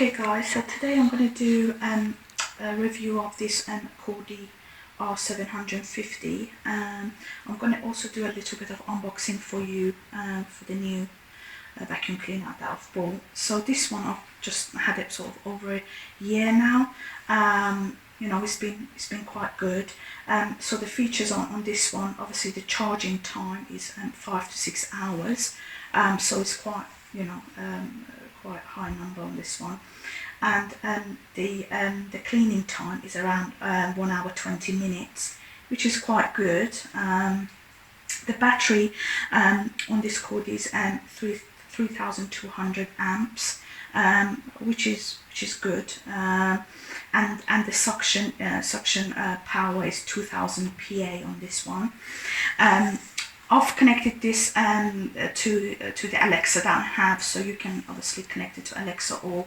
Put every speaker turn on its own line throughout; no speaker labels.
Okay guys, so today I'm going to do a review of this Cordy R750. I'm going to also do a little bit of unboxing for you for the new vacuum cleaner that I've bought. So this one I've just had it sort of over a year now. You know, it's been quite good. So the features on this one, obviously the charging time is 5 to 6 hours. So it's quite, you know, quite high number on this one, and the cleaning time is around 1 hour 20 minutes, which is quite good. The battery on this cord is 3,200 amps, which is good, and the suction power is 2,000 PA on this one. I've connected this to the Alexa that I have, so you can obviously connect it to Alexa, or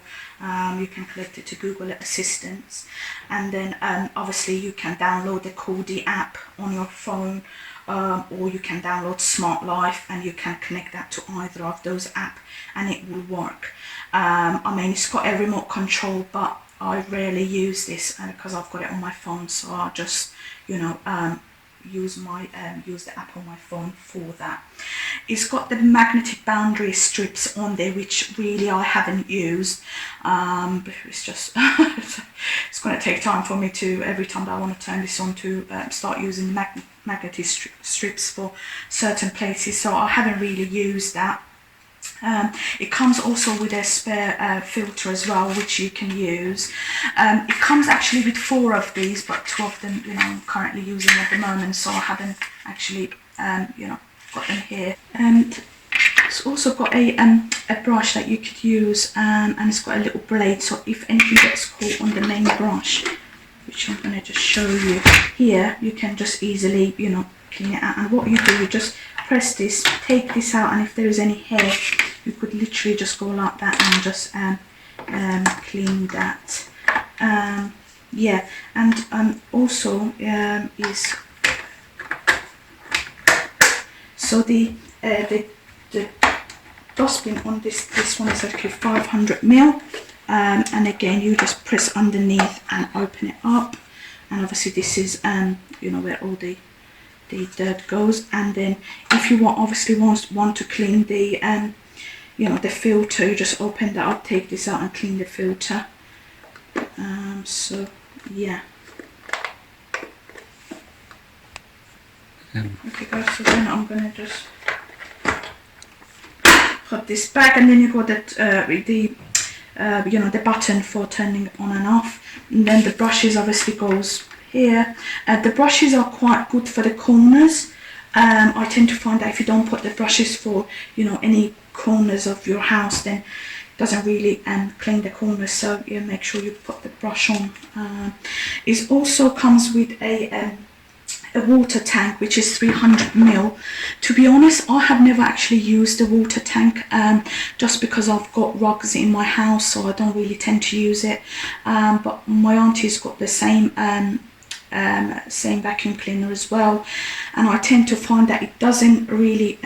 you can connect it to Google Assistant, and then obviously you can download the Cordy app on your phone, or you can download Smart Life and you can connect that to either of those apps and it will work. I mean, it's got a remote control, but I rarely use this because I've got it on my phone, so I just, you know, use the app on my phone for that. It's got the magnetic boundary strips on there, which really I haven't used. It's just it's going to take time for me to, every time that I want to turn this on, to start using the magnetic strips for certain places, so I haven't really used that. It comes also with a spare filter as well, which you can use. It comes actually with 4 of these, but 2 of them, you know, I'm currently using at the moment, so I haven't actually, you know, got them here. And it's also got a brush that you could use, and it's got a little blade, so if anything gets caught on the main brush, which I'm going to just show you here, you can just easily, you know, clean it out. And what you do, you just press this, take this out, and if there is any hair, you could literally just go like that and just clean that. Yeah, and also is, so the dustbin on this one is actually 500 ml, and again you just press underneath and open it up, and obviously this is you know, where all the dirt goes. And then if you obviously want to clean the you know, the filter, you just open that up, take this out and clean the filter. So yeah. Okay guys, so then I'm gonna just put this back, and then you got that you know, the button for turning it on and off, and then the brushes obviously goes here. The brushes are quite good for the corners. I tend to find that if you don't put the brushes for, you know, any corners of your house, then it doesn't really clean the corners, so you make sure you put the brush on. It also comes with a water tank, which is 300 ml. To be honest, I have never actually used the water tank, just because I've got rugs in my house, so I don't really tend to use it. But my auntie's got the same same vacuum cleaner as well, and I tend to find that it doesn't really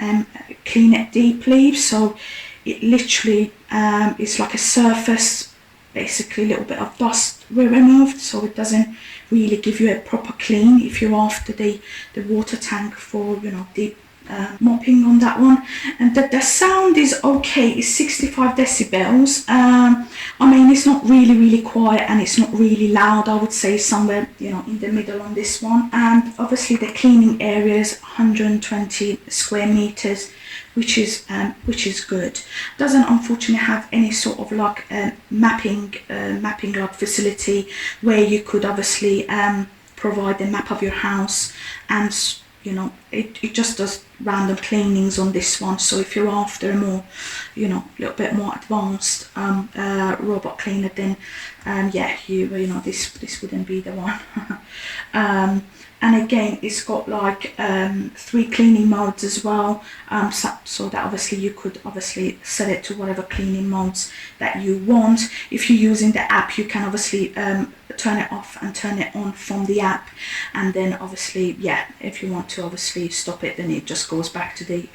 clean it deeply, so it literally it's like a surface, basically a little bit of dust removed, so it doesn't really give you a proper clean if you're after the water tank for, you know, deep mopping on that one. And the sound is okay, it's 65 decibels. I mean, it's not really quiet and it's not really loud. I would say somewhere, you know, in the middle on this one. And obviously the cleaning area is 120 square meters, which is good. Doesn't unfortunately have any sort of like mapping like facility where you could obviously provide the map of your house, and you know, it just does random cleanings on this one. So if you're after a more, you know, a little bit more advanced robot cleaner, then yeah, you know, this wouldn't be the one. And again, it's got like 3 cleaning modes as well, so that obviously you could obviously set it to whatever cleaning modes that you want. If you're using the app, you can obviously turn it off and turn it on from the app, and then obviously, yeah, if you want to obviously stop it, then it just goes back to the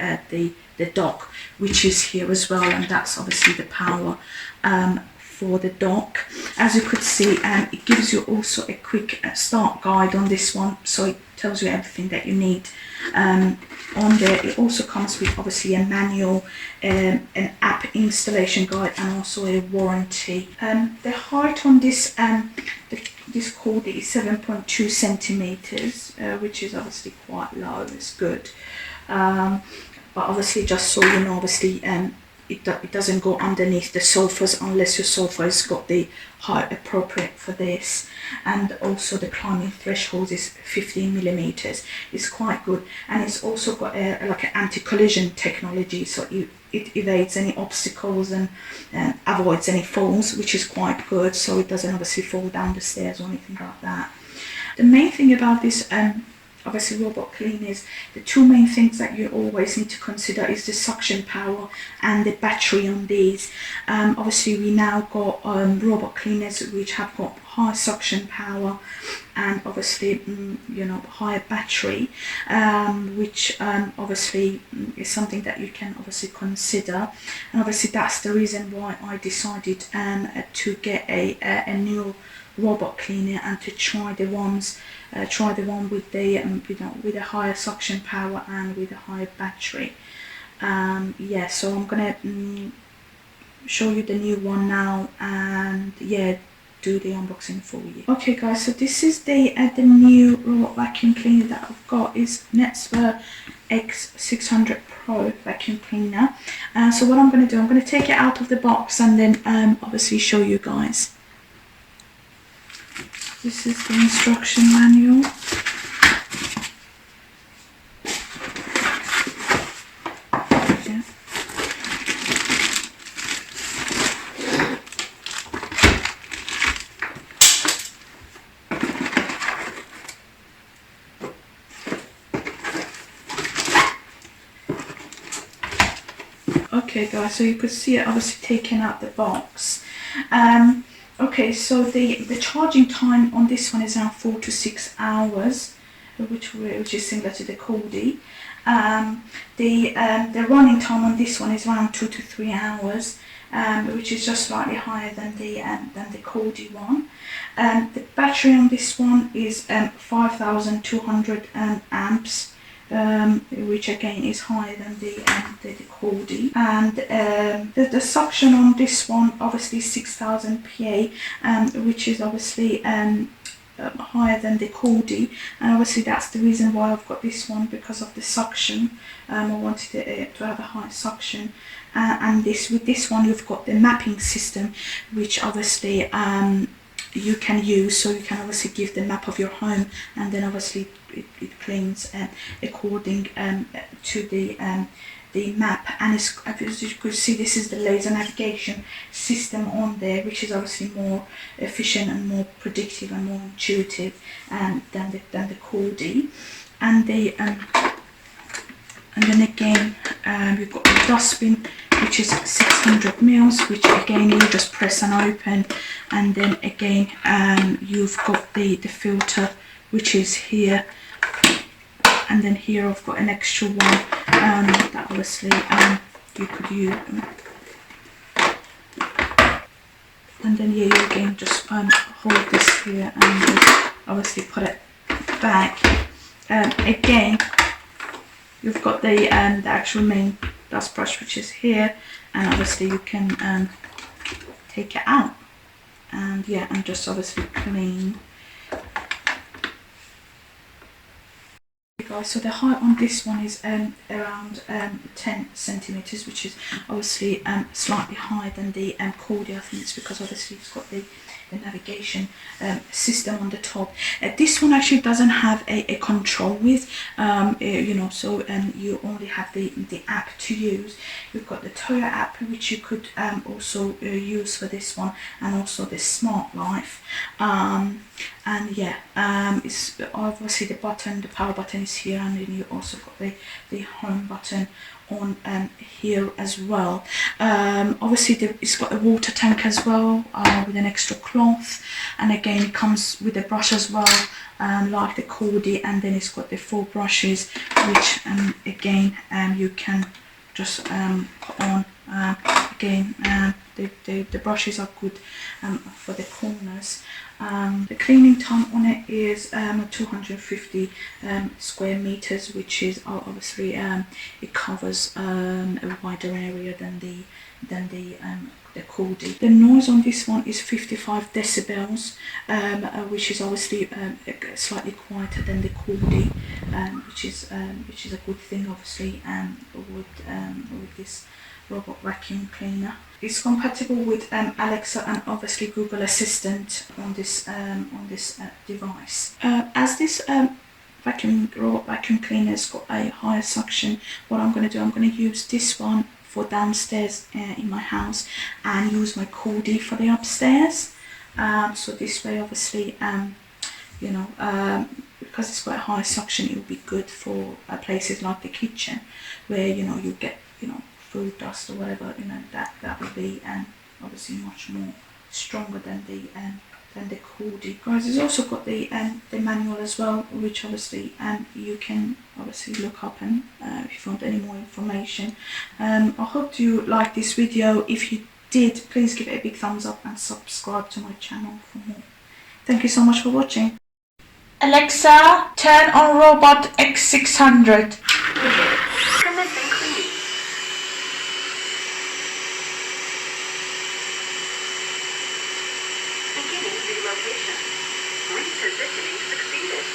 dock, which is here as well, and that's obviously the power for the dock. As you could see, it gives you also a quick start guide on this one, so it tells you everything that you need on there. It also comes with obviously a manual, an app installation guide, and also a warranty. The height on this this Cordy is 7.2 centimeters, which is obviously quite low. It's good, but obviously, just so you know, obviously it doesn't go underneath the sofas unless your sofa has got the height appropriate for this. And also the climbing threshold is 15 millimeters. It's quite good, and it's also got like an anti-collision technology, so it evades any obstacles and avoids any falls, which is quite good, so it doesn't obviously fall down the stairs or anything like that. The main thing about this obviously robot cleaners, the two main things that you always need to consider is the suction power and the battery on these. Obviously we now got robot cleaners which have got high suction power and obviously you know, higher battery, which obviously is something that you can obviously consider, and obviously that's the reason why I decided to get a new robot cleaner and to try the one with the you know, with a higher suction power and with a higher battery. Yeah, so I'm gonna show you the new one now, and yeah, do the unboxing for you. Okay guys, so this is the new robot vacuum cleaner that I've got. Is Neatsvor X600 Pro vacuum cleaner. So what I'm going to do, I'm going to take it out of the box and then obviously show you guys. This is the instruction manual. Yeah. Okay guys, so you could see it obviously taking out the box. Okay, so the charging time on this one is around 4 to 6 hours, which is similar to the Cordy. The running time on this one is around 2 to 3 hours, which is just slightly higher than the Cordy one. The battery on this one is 5,200 amps. Which again is higher than the Cordy, and the suction on this one obviously 6,000 PA, which is obviously higher than the Cordy, and obviously that's the reason why I've got this one, because of the suction. I wanted it to have a high suction, and with this one you've got the mapping system, which obviously you can use, so you can obviously give the map of your home, and then obviously it cleans according to the map. And as you can see, this is the laser navigation system on there, which is obviously more efficient and more predictive and more intuitive than the Cordy. And then again you've got the dustbin, which is 600 mils, which again you just press and open, and then again you've got the filter, which is here, and then here I've got an extra one that obviously you could use, and then yeah, you again just hold this here and obviously put it back. Again you've got the actual main dust brush, which is here, and obviously you can take it out and yeah, and just obviously clean. So the height on this one is around 10 centimeters, which is obviously slightly higher than the Cordy. I think it's because obviously it's got the navigation system on the top. This one actually doesn't have a control with, you know, so you only have the app to use. You've got the Toyo app, which you could also use for this one, and also the Smart Life. And yeah, it's obviously the power button is here, and then you also got the home button on here as well. Obviously it's got a water tank as well, with an extra cloth, and again it comes with a brush as well, like the Cordy, and then it's got the 4 brushes, which again you can just put on Again, the brushes are good for the corners. The cleaning time on it is 250 square meters, which is obviously it covers a wider area than the Cordy. The noise on this one is 55 decibels, which is obviously slightly quieter than the Cordy, which is a good thing, obviously, with this robot vacuum cleaner. It's compatible with Alexa and obviously Google Assistant on this device. As this robot vacuum cleaner has got a higher suction, what I'm going to do, I'm going to use this one for downstairs in my house and use my Cordy for the upstairs. So this way, obviously, because it's got a high suction, it will be good for places like the kitchen, where you get food dust or whatever. That will be obviously much more stronger than the Cordy. Guys, it's also got the manual as well, which obviously you can obviously look up and if you want any more information. I hope you liked this video. If you did, please give it a big thumbs up and subscribe to my channel for more. Thank you so much for watching. Alexa, turn on Robot X600.
Commencing cleaning. Beginning relocation. Repositioning succeeded.